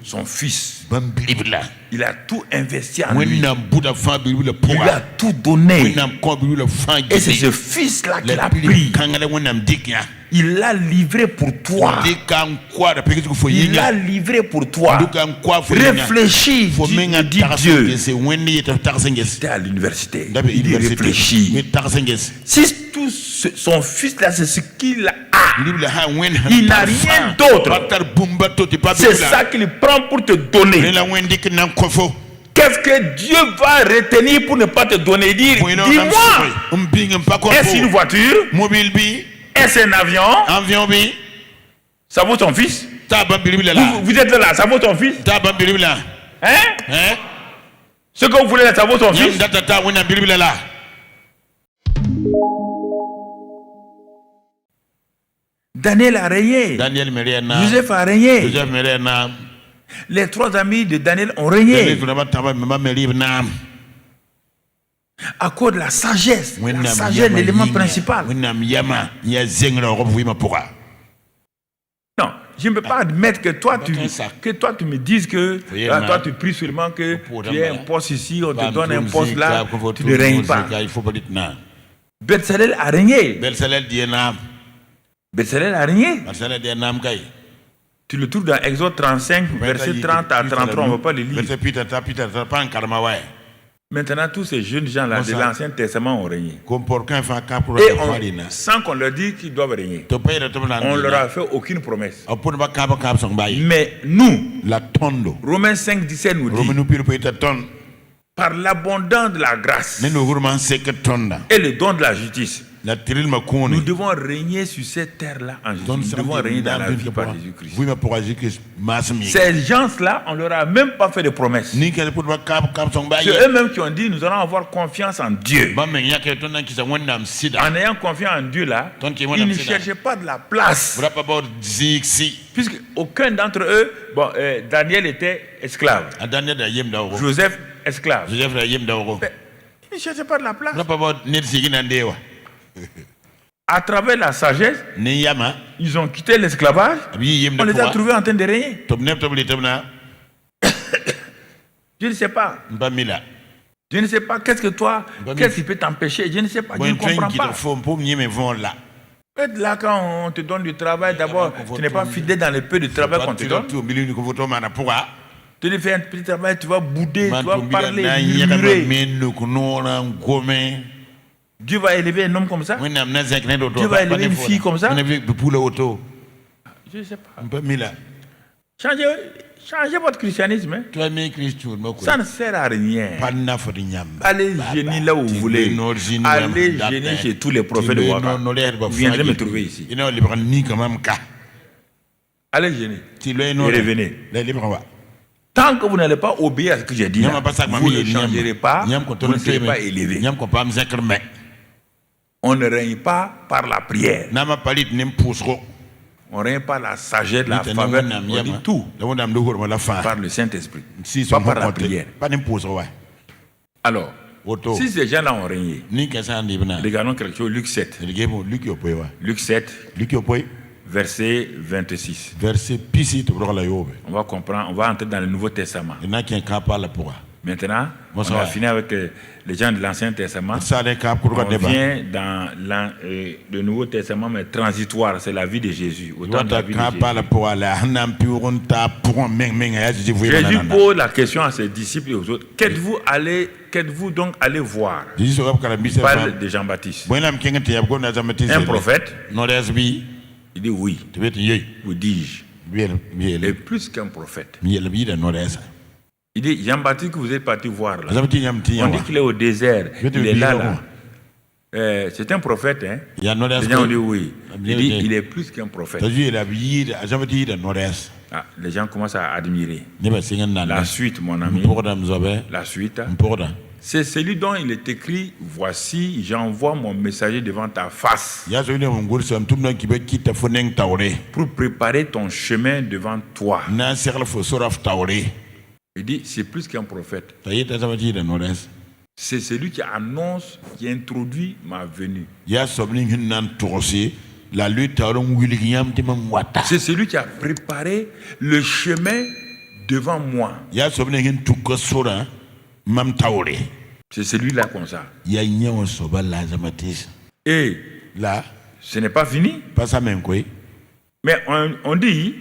Son fils, il a tout investi en lui. Il a tout donné. Et c'est ce fils-là qu'il a pris. Il l'a livré pour toi. Il l'a livré pour toi. Réfléchis, dit Dieu. C'était à l'université. Il réfléchit. Si tout son fils-là, c'est ce qu'il a. Il n'a rien d'autre. C'est ça qu'il prend pour te donner. Qu'est-ce que Dieu va retenir pour ne pas te donner? Dis-moi. Est-ce une voiture? Est-ce un avion? Ça vaut ton fils? Vous êtes là, ça vaut ton fils? Hein? Ce que vous voulez là, ça vaut ton fils? Daniel a régné. Joseph a régné. Les trois amis de Daniel ont régné. À cause de la sagesse. La sagesse, l'élément principal. Non, je ne peux pas admettre que toi tu me dises que toi tu pries seulement que tu as un poste ici, on te donne un poste là, tu ne règnes pas. Bezalel a régné. Bezalel a régné. Tu le trouves dans Exode 35, verset 30 à 33, on ne va pas le lire. Maintenant, tous ces jeunes gens-là de l'Ancien Testament ont régné. Et sans qu'on leur dise qu'ils doivent régner. On ne leur a fait aucune promesse. Mais nous, Romains 5, 17 nous dit, par l'abondance de la grâce et le don de la justice, nous devons régner sur cette terre-là en Jésus. Nous devons régner dans la vie par Jésus-Christ. Ces gens-là, on ne leur a même pas fait de promesses. C'est eux-mêmes qui ont dit, nous allons avoir confiance en Dieu. En ayant confiance en Dieu là, ils ne cherchaient pas de la place. Puisque aucun d'entre eux, Daniel était esclave. Joseph, esclave. Ils ne cherchaient pas de la place. À travers la sagesse, ils ont quitté l'esclavage. On les a trouvés en train de régner. Je ne sais pas. Je ne sais pas. Qu'est-ce qui peut t'empêcher? Je ne sais pas. Je ne comprends pas. Peut-être là, quand on te donne du travail, d'abord, tu n'es pas fidèle dans le peu de travail qu'on te donne. Tu fais un petit travail, tu vas bouder, tu vas parler, murmurer. Dieu va élever un homme comme ça? Dieu va élever une fille comme ça? Je ne sais pas. Changez votre christianisme. Hein? Ça ne sert à rien. Allez gêner là où vous voulez. Allez gêner chez tous les prophètes de Ouaga. Vous viendrez me trouver ici. Allez gêner. Et revenez. Tant que vous n'allez pas obéir à ce que j'ai dit, là, vous ne changerez pas, vous ne serez pas élevé. On ne règne pas par la prière. On ne règne pas la sagesse, la faveur, on dit tout par le Saint-Esprit, pas par la prière. Alors, si ces gens-là ont régné, regardons quelque chose, Luc 7. Luc 7, verset 26. On va comprendre, on va entrer dans le Nouveau Testament. Maintenant, on va finir avec les gens de l'Ancien Testament. On vient dans le Nouveau Testament, mais transitoire, c'est la vie de Jésus. Jésus pose la question à ses disciples et aux autres. Qu'êtes-vous donc allé voir? Il parle de Jean-Baptiste. Un prophète? Il dit oui. Vous dis-je. Il est plus qu'un prophète. Il dit, Jean-Baptiste que vous êtes parti voir là. On dit qu'il est au désert. Il est là. C'est un prophète, hein? Les gens ont dit oui. Il dit, il est plus qu'un prophète. Les gens commencent à admirer. La suite, mon ami. La suite. C'est celui dont il est écrit, voici, j'envoie mon messager devant ta face. Pour préparer ton chemin devant toi. Il dit, c'est plus qu'un prophète. C'est celui qui annonce, qui introduit ma venue. C'est celui qui a préparé le chemin devant moi. C'est celui-là comme ça. Et là, ce n'est pas fini. Mais on dit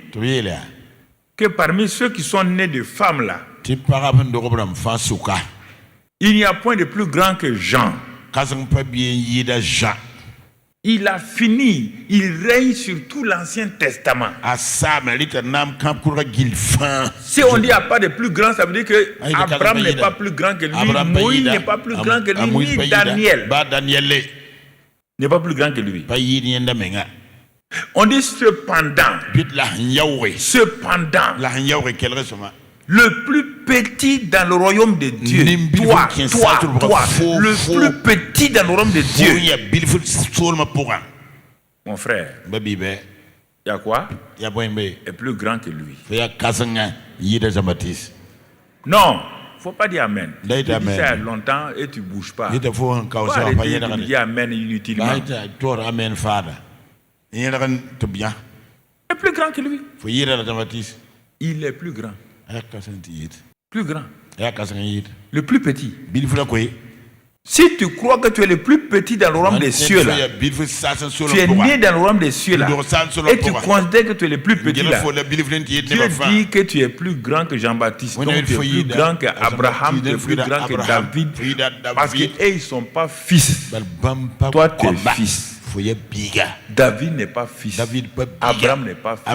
que parmi ceux qui sont nés de femmes là, il n'y a point de plus grand que Jean. Il a fini, il règne sur tout l'Ancien Testament. Si on dit qu'il n'y a pas de plus grand, ça veut dire que Abraham n'est pas plus grand que lui, Moïse n'est pas plus grand que lui, ni Daniel n'est pas plus grand que lui. On dit cependant, le plus petit dans le royaume de Dieu, toi, le plus petit dans le royaume de Dieu, mon frère, il y a quoi? Est plus grand que lui. Non, il ne faut pas dire Amen. Tu dis ça il y a longtemps et tu ne bouges pas. Il faut arrêter de dire Amen inutilement. Il est plus grand que lui. Il est plus grand. Plus grand. Le plus petit. Si tu crois que tu es le plus petit dans le royaume des cieux là, tu es né dans le royaume des cieux là, et tu considères que tu es le plus petit là, Dieu dit que tu es plus grand que Jean-Baptiste, donc tu es plus grand qu'Abraham, tu es plus grand que David, parce qu'ils ne sont pas fils. Toi tu es fils. David n'est pas fils. Abraham n'est pas fils.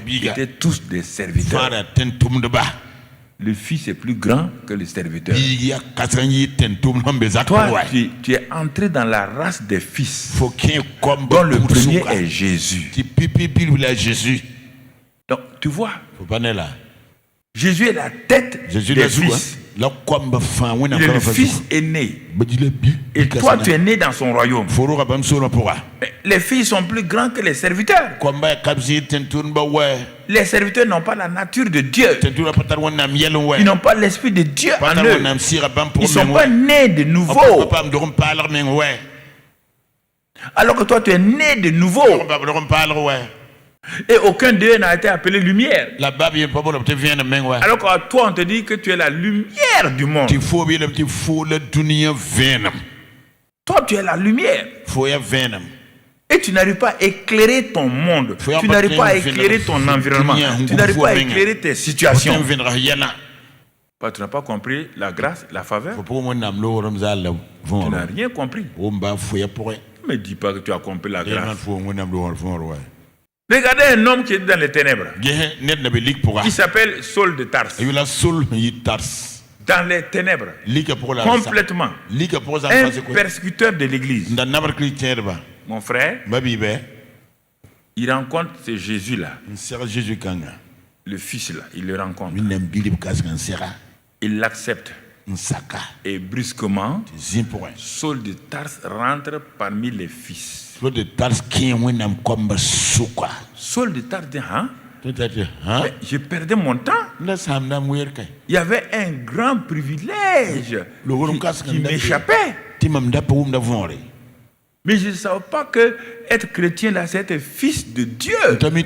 Ils étaient tous des serviteurs. Le fils est plus grand que le serviteur. Toi, tu es entré dans la race des fils, dont le premier est Jésus. Donc, tu vois, Jésus est la tête des fils. Il est le fils aîné. Et toi, tu es né dans son royaume. Mais les fils sont plus grands que les serviteurs. Les serviteurs n'ont pas la nature de Dieu. Ils n'ont pas l'esprit de Dieu en eux. Ils ne sont pas nés de nouveau. Alors que toi, tu es né de nouveau. Et aucun d'eux n'a été appelé lumière. Alors qu'à toi, on te dit que tu es la lumière du monde. Toi, tu es la lumière. Et tu n'arrives pas à éclairer ton monde. Tu n'arrives pas à éclairer ton environnement. Tu n'arrives pas à éclairer tes situations. Tu n'as pas compris la grâce, la faveur. Tu n'as rien compris. Ne me dis pas que tu as compris la grâce. Regardez un homme qui est dans les ténèbres. Il s'appelle Saul de Tarse. Dans les ténèbres. Complètement. Un persécuteur de l'église. Mon frère, il rencontre ce Jésus-là. Le fils là, il le rencontre. Il l'accepte. Et brusquement, Saul de Tarse rentre parmi les fils. Saul de Tarse dit, mais je perdais mon temps. Il y avait un grand privilège qui m'échappait. Mais je ne savais pas que être chrétien là, c'est être fils de Dieu. Tout de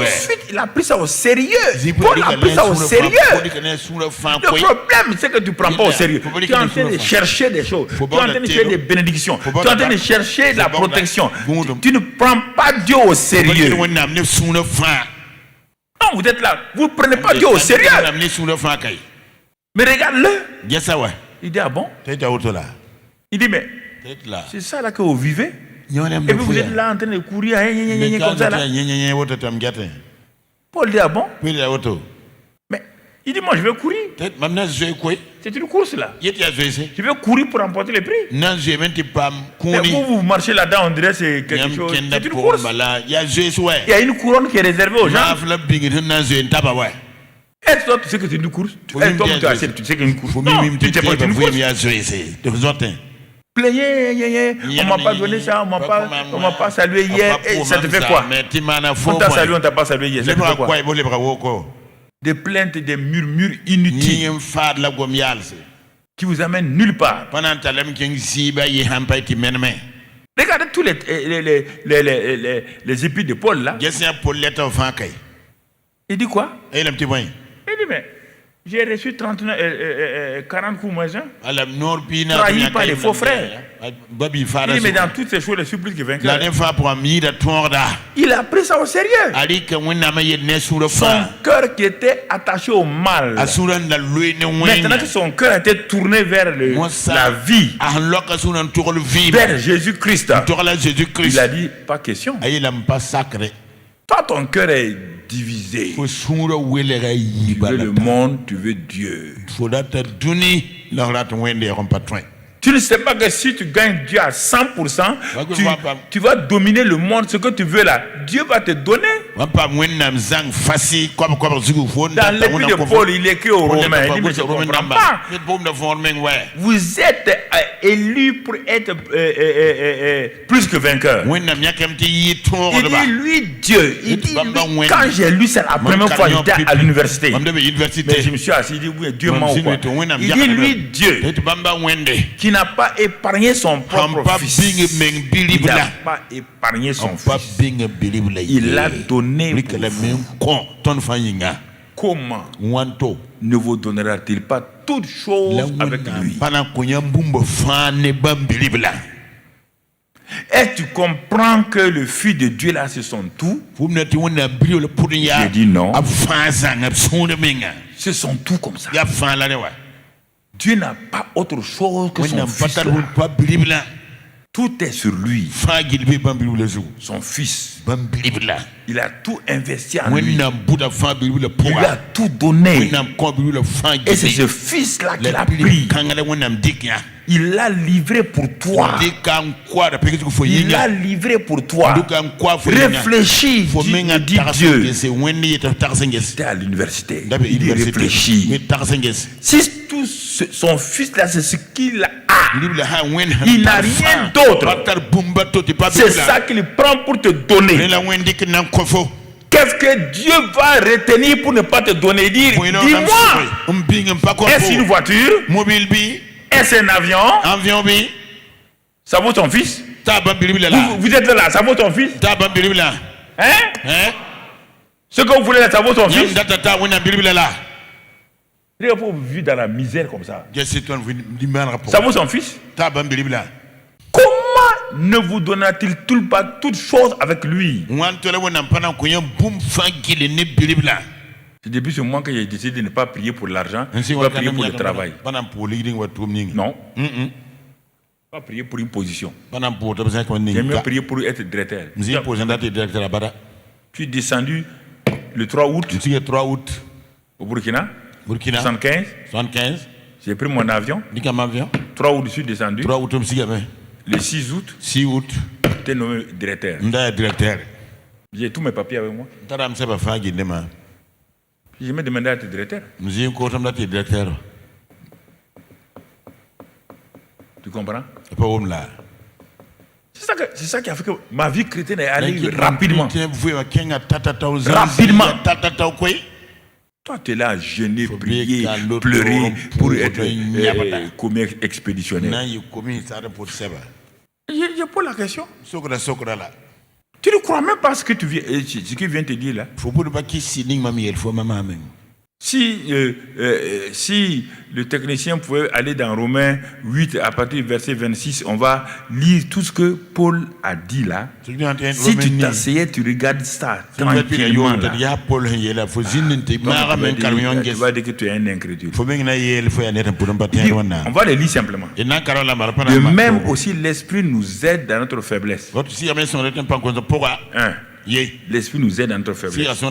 suite, il a pris ça au sérieux. Paul a pris ça au sérieux. Le problème, c'est que tu ne prends pas au sérieux. Tu es en train de chercher des choses. Tu es en train de chercher des bénédictions. Tu es en train de chercher la protection. Tu ne prends pas Dieu au sérieux. Non, vous êtes là. Vous ne prenez pas Dieu au sérieux. Mais regarde-le. Il dit, ah bon? Il dit, mais c'est ça là que vous vivez? Et puis vous êtes là en train de courir comme ça là. Paul dit, ah bon? Mais il dit, moi je vais courir. C'est une course là. Je vais courir pour remporter le prix. Mais vous marchez là-dedans, on dirait que c'est quelque chose. C'est une course. Il y a une couronne qui est réservée aux gens. Est-ce que tu sais que c'est une course? Tu sais que c'est une course? Non, tu sais pas que c'est une course. Plaignez, on m'a pas donné ça, on m'a pas salué hier, et ça te fait quoi? On t'a salué, on t'a pas salué hier, ça te fait quoi? Des plaintes, des murmures inutiles qui vous amènent nulle part. Regardez tous les épîtres de Paul là. Il dit quoi? Il dit, mais j'ai reçu 40 coups moins un. Trahi par les faux frères. Il dit, mais dans toutes ces choses, je suis plus que vainqueur. Il a pris ça au sérieux. Son cœur qui était attaché au mal. Maintenant que son cœur était tourné vers la vie, vers Jésus-Christ, il a dit, pas question. Toi, ton cœur est divisé. Tu veux le monde, tu veux Dieu. Tu ne sais pas que si tu gagnes Dieu à 100%, tu vas dominer le monde. Ce que tu veux là, Dieu va te donner. Dans l'épître de Paul, il écrit aux Romains, il dit, mais je ne comprends pas. Vous êtes élus pour être plus que vainqueur. Il dit, lui, Dieu, il dit, lui, quand j'ai lu ça la première fois, j'étais à l'université. Mais je me suis assis, il dit, oui, Dieu m'a oublié. Il dit, lui, Dieu, qui n'a pas épargné son propre fils. Il n'a pas épargné son fils. Il l'a donné pour vous. Comment ne vous donnera-t-il pas toutes choses avec lui? Et tu comprends que le Fils de Dieu là, c'est son tout? J'ai dit non. C'est son tout comme ça. Dieu n'a pas autre chose que son fils. Tout est sur lui. Son fils. Il a tout investi en lui. Il a tout donné. Et c'est ce fils-là qu'il a pris. Il l'a livré pour toi. Il l'a livré pour toi. Réfléchis, dit Dieu. C'était à l'université. Il réfléchit. Si tout son fils là, c'est ce qu'il a. Il n'a rien d'autre. C'est ça qu'il prend pour te donner. Qu'est-ce que Dieu va retenir pour ne pas te donner? Dis-moi. Est-ce une voiture? Est-ce un avion? Ça vaut ton fils? Vous êtes là, ça vaut ton fils? Hein? Ce que vous voulez là, ça vaut ton fils? Il faut vivre dans la misère comme ça. Ça vaut son fils? Comment ne vous donnera-t-il pas toutes choses avec lui? C'est depuis ce moment que j'ai décidé de ne pas prier pour l'argent, pas prier pour le travail. Non. Pas prier pour une position. J'aime mieux prier pour être directeur. Tu es descendu le 3 août au Burkina. 75. J'ai pris mon avion. 3 août, je suis descendu. Le 6 août. Tu es nommé directeur. J'ai tous mes papiers avec moi. Je me demandais à être directeur. Tu comprends? C'est ça qui a fait que ma vie chrétienne est allée rapidement. Toi, tu es là à jeûner, prier, pleurer pour être commis expéditionnaire. Je pose la question. Tu ne crois même pas ce que tu viens, ce qu'il vient te dire là. Si le technicien pouvait aller dans Romains 8, à partir du verset 26, on va lire tout ce que Paul a dit là. Si tu t'asseyais, tu regardes ça tranquillement là. Tu vas dire que tu es un incrédule. On va le lire simplement. De même aussi, l'Esprit nous aide dans notre faiblesse. L'Esprit nous aide dans notre faiblesse.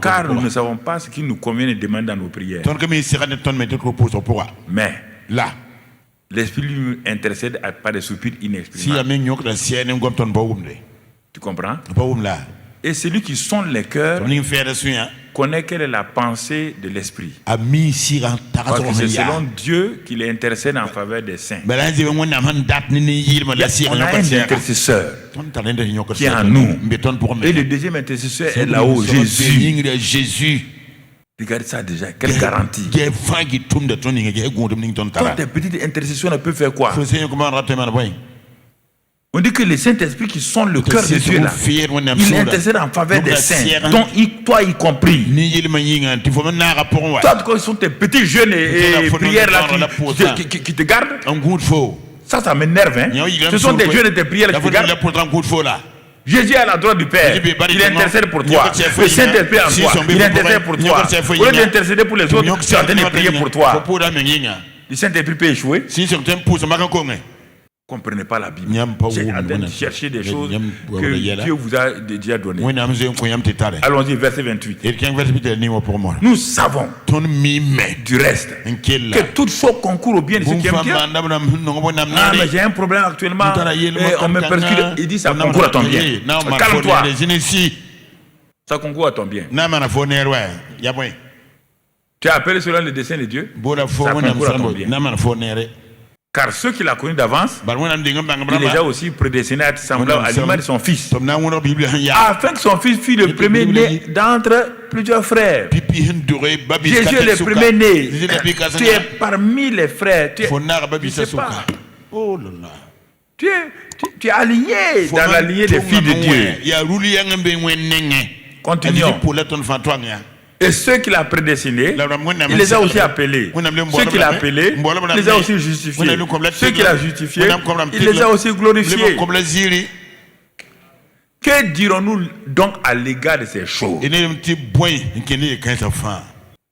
Car nous ne savons pas ce qu'il nous convient de demander dans nos prières. Mais là, l'Esprit lui intercède par des soupirs inexprimables. Tu comprends? Et celui qui sonde les cœurs connaît quelle est la pensée de l'Esprit. Parce que c'est selon Dieu qu'il intercède en faveur des saints. On a un intercesseur qui est en nous. Et le deuxième intercesseur est là-haut, Jésus. Regardez ça déjà, quelle garantie. Toi, tes petites intercessions ne peuvent faire quoi? On dit que le Saint-Esprit qui sont le cœur de Dieu là, il intercède en faveur des saints, dont toi y compris. Toi, quand ils sont tes petits jeunes et prières là qui te gardent, ça m'énerve. Hein? Ce sont des jeunes et tes prières qui te gardent. Jésus est à la droite du Père, il intercède pour toi. Le Saint-Esprit en toi, il intercède pour toi. Au lieu d'intercéder pour les autres, tu es en train de prier pour toi. Le Saint-Esprit peut échouer. Vous ne comprenez pas la Bible. C'est en train de chercher des choses que Dieu vous a déjà données. Allons-y, verset 28. Nous savons du reste que toute chose concourt au bien de ceux qui aiment Dieu. Ah, mais j'ai un problème actuellement. On me persécute. Il dit ça concourt à ton bien. Calme-toi. Ça concourt à ton bien. Tu as appelé selon le dessein de Dieu. Ça concourt à ton bien. Car ceux qui l'ont connu d'avance, il les a aussi prédestinés à être semblables à l'image de son fils, afin que son fils fût le premier-né d'entre plusieurs frères. Jésus est le premier-né. Tu es parmi les frères. Tu es aligné dans la lignée des filles de Dieu. Continuons. Et ceux qu'il a prédestinés, il les a aussi appelés. Ceux qu'il a appelés, il les a aussi justifiés. Ceux qu'il a justifiés, il les a aussi glorifiés. Que dirons-nous donc à l'égard de ces choses?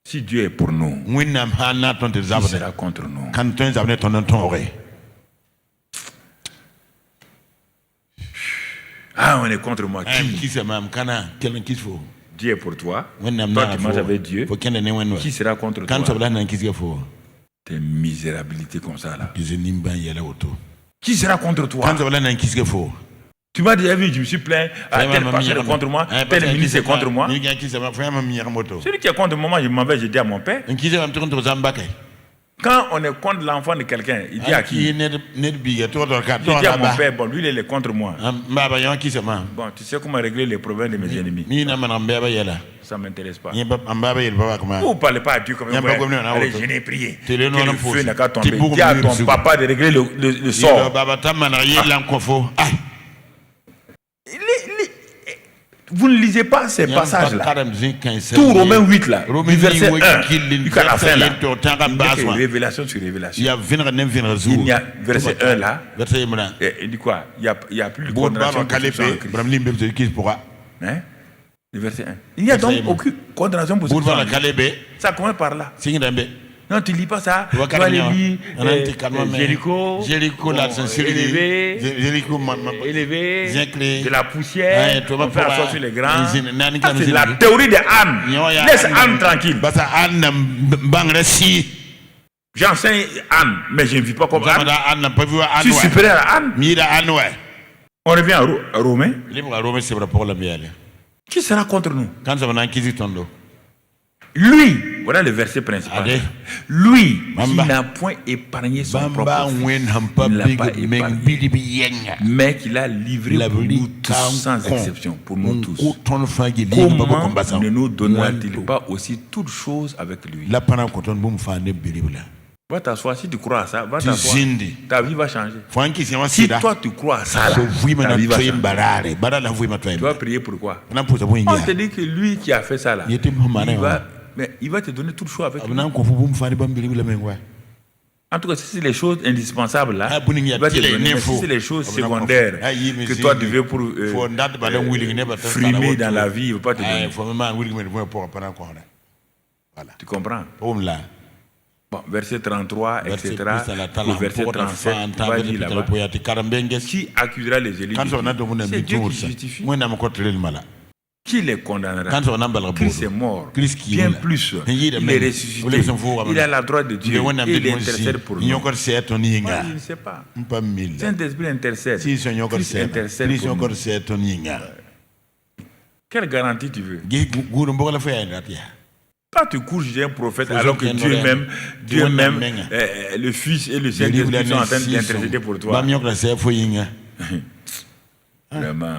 Si Dieu est pour nous, qui sera contre nous? Ah, on est contre moi. Qui? Dieu est pour toi. Toi, tu manges avec Dieu. Qui sera contre toi? Tes misérabilités comme ça là. Qui sera contre toi? Tu m'as déjà vu, je me suis plaint. Tel pasteur est contre moi, tel ministre est contre moi. Celui qui est contre moi, je m'en vais, je dis à mon père. Quand on est contre l'enfant de quelqu'un, il dit à qui? Il dit à mon père, bon, lui, il est contre moi. Bon, tu sais comment régler les problèmes de mes ennemis? Ça ne m'intéresse pas. Vous ne parlez pas à Dieu comme allez, je n'ai prié. Que le feu n'a qu'à tomber. Dis à ton papa de régler le sort. Vous ne lisez pas ces passages-là. Tout Romains 8 là, verset 1, jusqu'à la fin là. Il y a révélation sur révélation. Il y a verset 1 là. Il dit quoi? Il n'y a plus de condamnation pour ceux qui sont en Christ. Hein? Le verset 1. Il n'y a donc aucune condamnation pour ceux qui sont en Christ. Ça commence par là. Non, tu ne lis pas ça. Tu vas aller lire Jéricho, élevé, de la poussière, on fait asseoir sur les grands. C'est la théorie de Anne. Laisse Anne tranquille. J'enseigne Anne, mais je ne vis pas comme Anne. Je suis supérieur à Anne. On revient à Romains. Qui sera contre nous? Lui, voilà le verset principal. Lui qui n'a point épargné son propre fils, il ne l'a pas épargné, mais qu'il a livré pour nous tous, sans exception, pour nous tous. Comment ne nous donnera-t-il pas aussi toutes choses avec lui? Va t'asseoir, si tu crois à ça, va t'asseoir. Ta vie va changer. Si toi tu crois à ça, ta vie va changer. Tu vas prier pourquoi? On te dit que lui qui a fait ça là, il va te donner toutes choses avec lui. En tout cas, si c'est les choses indispensables là, il va te donner. Mais si c'est les choses secondaires que toi tu veux pour frimer dans la vie, il ne va pas te donner. Tu comprends? Bon, verset 33, etc. Au verset 37, il va dire là-bas, qui accusera les élus? C'est Dieu qui justifie. Qui les condamnera? Christ est mort. Bien plus, il est ressuscité. Il est à la droite de Dieu. Et il intercède pour nous. Moi, je ne sais pas. Saint-Esprit intercède. Christ intercède pour nous. Quelle garantie tu veux? Quand tu cours chez un prophète alors que Dieu même, le Fils et le Saint-Esprit sont en train d'intercéder pour toi. Vraiment.